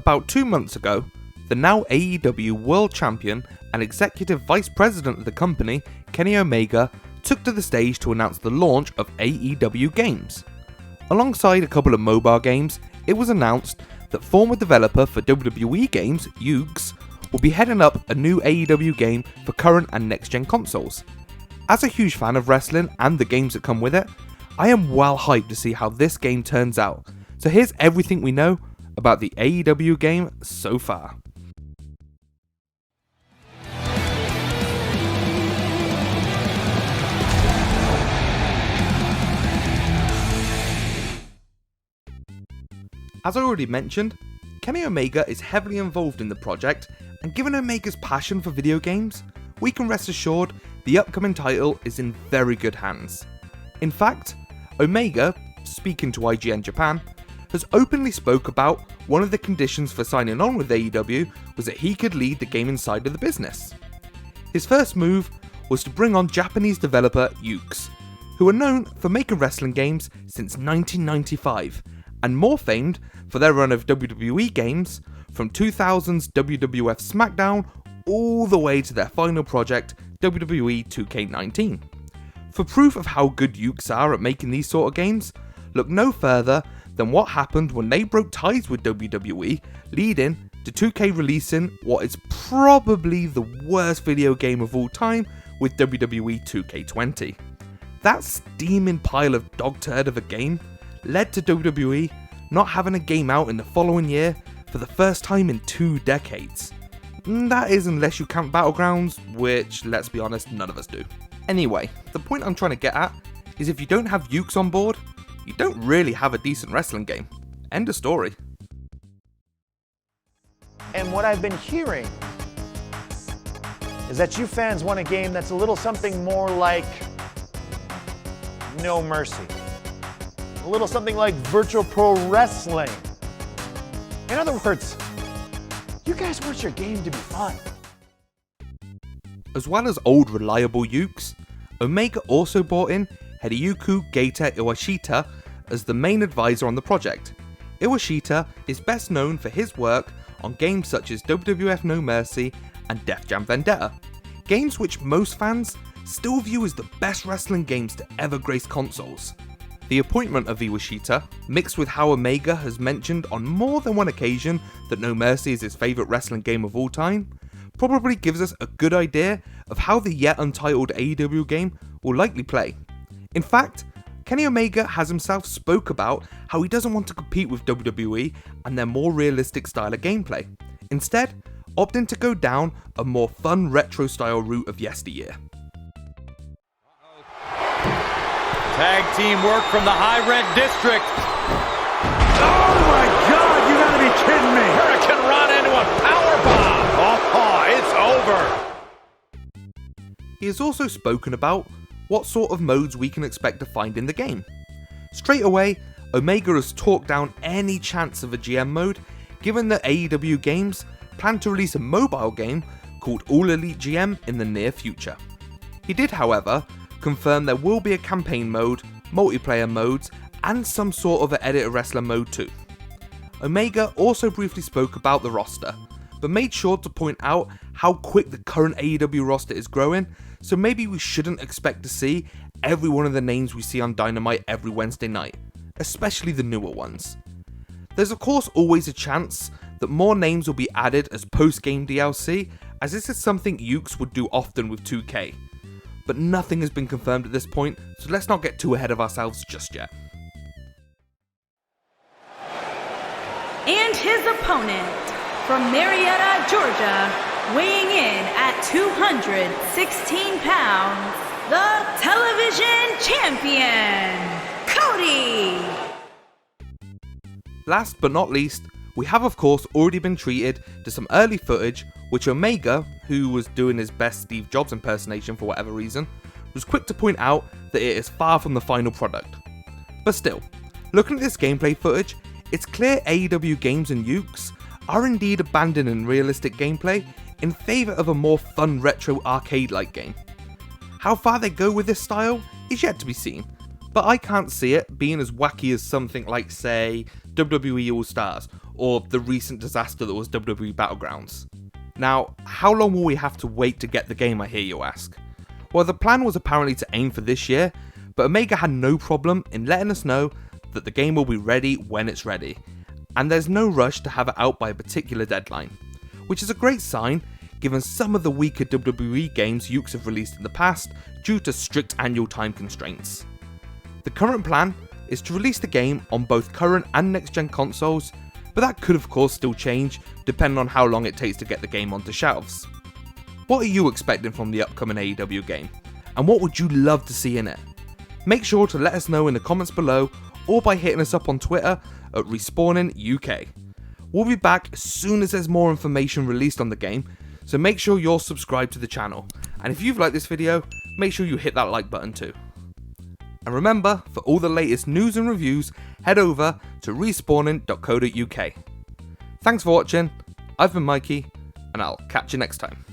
About 2 months ago, the now AEW World Champion and Executive Vice President of the company, Kenny Omega, took to the stage to announce the launch of AEW Games. Alongside a couple of mobile games, it was announced that former developer for WWE games, Yuke's, will be heading up a new AEW game for current and next-gen consoles. As a huge fan of wrestling and the games that come with it, I am well hyped to see how this game turns out. So here's everything we know about the AEW game so far. As I already mentioned, Kenny Omega is heavily involved in the project, and given Omega's passion for video games, we can rest assured the upcoming title is in very good hands. In fact, Omega, speaking to IGN Japan, has openly spoke about one of the conditions for signing on with AEW was that he could lead the gaming side of the business. His first move was to bring on Japanese developer Yuke's, who are known for making wrestling games since 1995, and more famed for their run of WWE games from 2000's WWF SmackDown all the way to their final project, WWE 2K19. For proof of how good Yuke's are at making these sort of games, look no further than what happened when they broke ties with WWE, leading to 2K releasing what is probably the worst video game of all time with WWE 2K20. That steaming pile of dog turd of a game led to WWE not having a game out in the following year for the first time in 2 decades. That is unless you count Battlegrounds, which, let's be honest, none of us do. Anyway, the point I'm trying to get at is if you don't have Yuke's on board, you don't really have a decent wrestling game. End of story. And what I've been hearing is that you fans want a game that's a little something more like No Mercy. A little something like Virtual Pro Wrestling. In other words, you guys want your game to be fun. As well as old reliable Yuke's, Omega also brought in Hideyuki Geita Iwashita as the main advisor on the project. Iwashita is best known for his work on games such as WWF No Mercy and Def Jam Vendetta, games which most fans still view as the best wrestling games to ever grace consoles. The appointment of Iwashita, mixed with how Omega has mentioned on more than one occasion that No Mercy is his favourite wrestling game of all time, probably gives us a good idea of how the yet untitled AEW game will likely play. In fact, Kenny Omega has himself spoke about how he doesn't want to compete with WWE and their more realistic style of gameplay, instead opting to go down a more fun retro style route of yesteryear. Tag team work from the High Red District. Oh my God, you gotta be kidding me! Hurricane Run into a powerbomb. Oh, it's over. He has also spoken about what sort of modes we can expect to find in the game. Straight away, Omega has talked down any chance of a GM mode, given that AEW Games plan to release a mobile game called All Elite GM in the near future. He did, however, confirm there will be a campaign mode, multiplayer modes, and some sort of an editor wrestler mode too. Omega also briefly spoke about the roster, but made sure to point out how quick the current AEW roster is growing, so maybe we shouldn't expect to see every one of the names we see on Dynamite every Wednesday night, especially the newer ones. There's of course always a chance that more names will be added as post-game DLC, as this is something Yuke's would do often with 2K. But nothing has been confirmed at this point, so let's not get too ahead of ourselves just yet. And his opponent, from Marietta, Georgia, weighing in at 216 pounds, the television champion, Cody! Last but not least, we have of course already been treated to some early footage which Omega, who was doing his best Steve Jobs impersonation for whatever reason, was quick to point out that it is far from the final product. But still, looking at this gameplay footage, it's clear AEW Games and Yuke's are indeed abandoning realistic gameplay in favour of a more fun retro arcade-like game. How far they go with this style is yet to be seen, but I can't see it being as wacky as something like, say, WWE All Stars, or the recent disaster that was WWE Battlegrounds. Now, how long will we have to wait to get the game, I hear you ask? Well, the plan was apparently to aim for this year, but Omega had no problem in letting us know that the game will be ready when it's ready, and there's no rush to have it out by a particular deadline, which is a great sign given some of the weaker WWE games Ukes have released in the past due to strict annual time constraints. The current plan is to release the game on both current and next gen consoles, but that could of course still change depending on how long it takes to get the game onto shelves. What are you expecting from the upcoming AEW game, and what would you love to see in it? Make sure to let us know in the comments below or by hitting us up on Twitter at Respawning UK. We'll be back as soon as there's more information released on the game, so make sure you're subscribed to the channel, and if you've liked this video, make sure you hit that like button too. And remember, for all the latest news and reviews, head over to respawning.co.uk. Thanks for watching, I've been Mikey, and I'll catch you next time.